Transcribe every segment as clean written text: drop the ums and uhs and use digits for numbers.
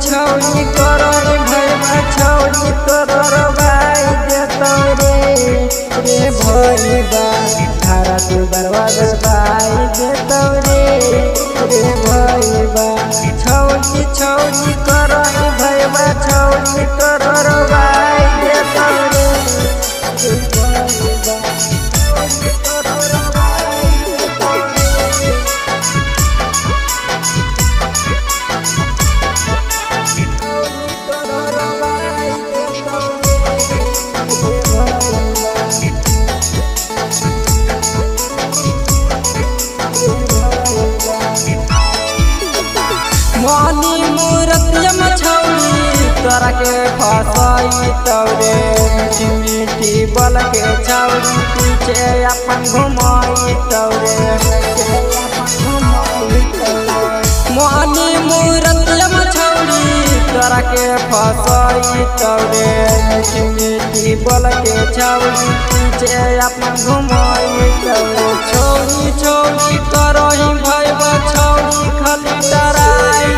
छौरी करर भैया छौरी करर भाई देतौ रे भैया धारा तू बर्बाद भाई देतौ रे भैया छौरी करर भैया छौरी करर भाई देतौ रे मोहनी मूरतिया मछौरी तोरा के फसाई तौरे मिट्टी बल के छौरी पीछे अपन घुमाई तौरे मोहनी मूरतिया मछौरी तोरा के फसाई तौरे मिट्टी बल के छौरी पीछे अपन घुमाई तौरे छौरी करही भैया छौरी खाली डराई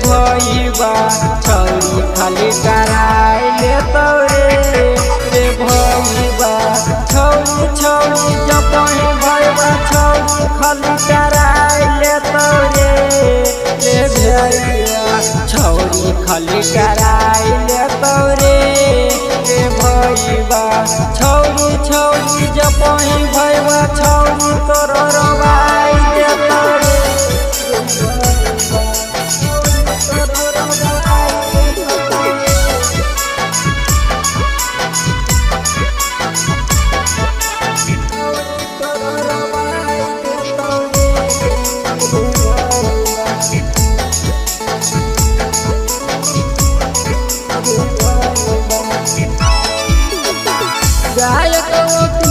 भैया छौरी खाली डराई लेतौ रे भैया छौरी जपही भैया छौरी खाली डराई लेतौ रे भैया छौरी खाली डराई लेतौ रे भैया छौरी जपही भैया छौरी तोरो रवाई देतौ रे गायक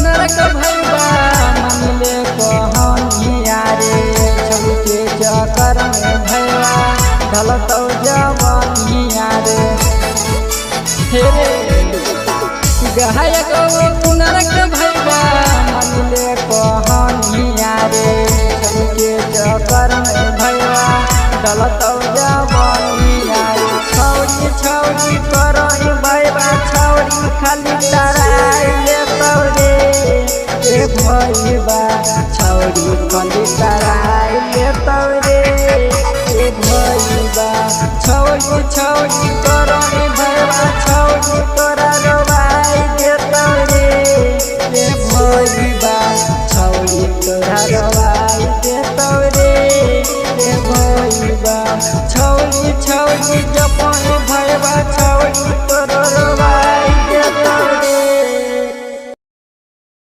नरक भैया मनले कहानिया रे छौके चक्कर में भैया ढलतौ जवानिया रे गायक नरक भैया मनले कहानिया रे छौके चक्कर में भैया ढलतौ जवानिया रे छौरी करही भैया छौरी खाली डराई लेतौ रे भैया छौरी खाली डराई लेतौ रे भैया छौरी करही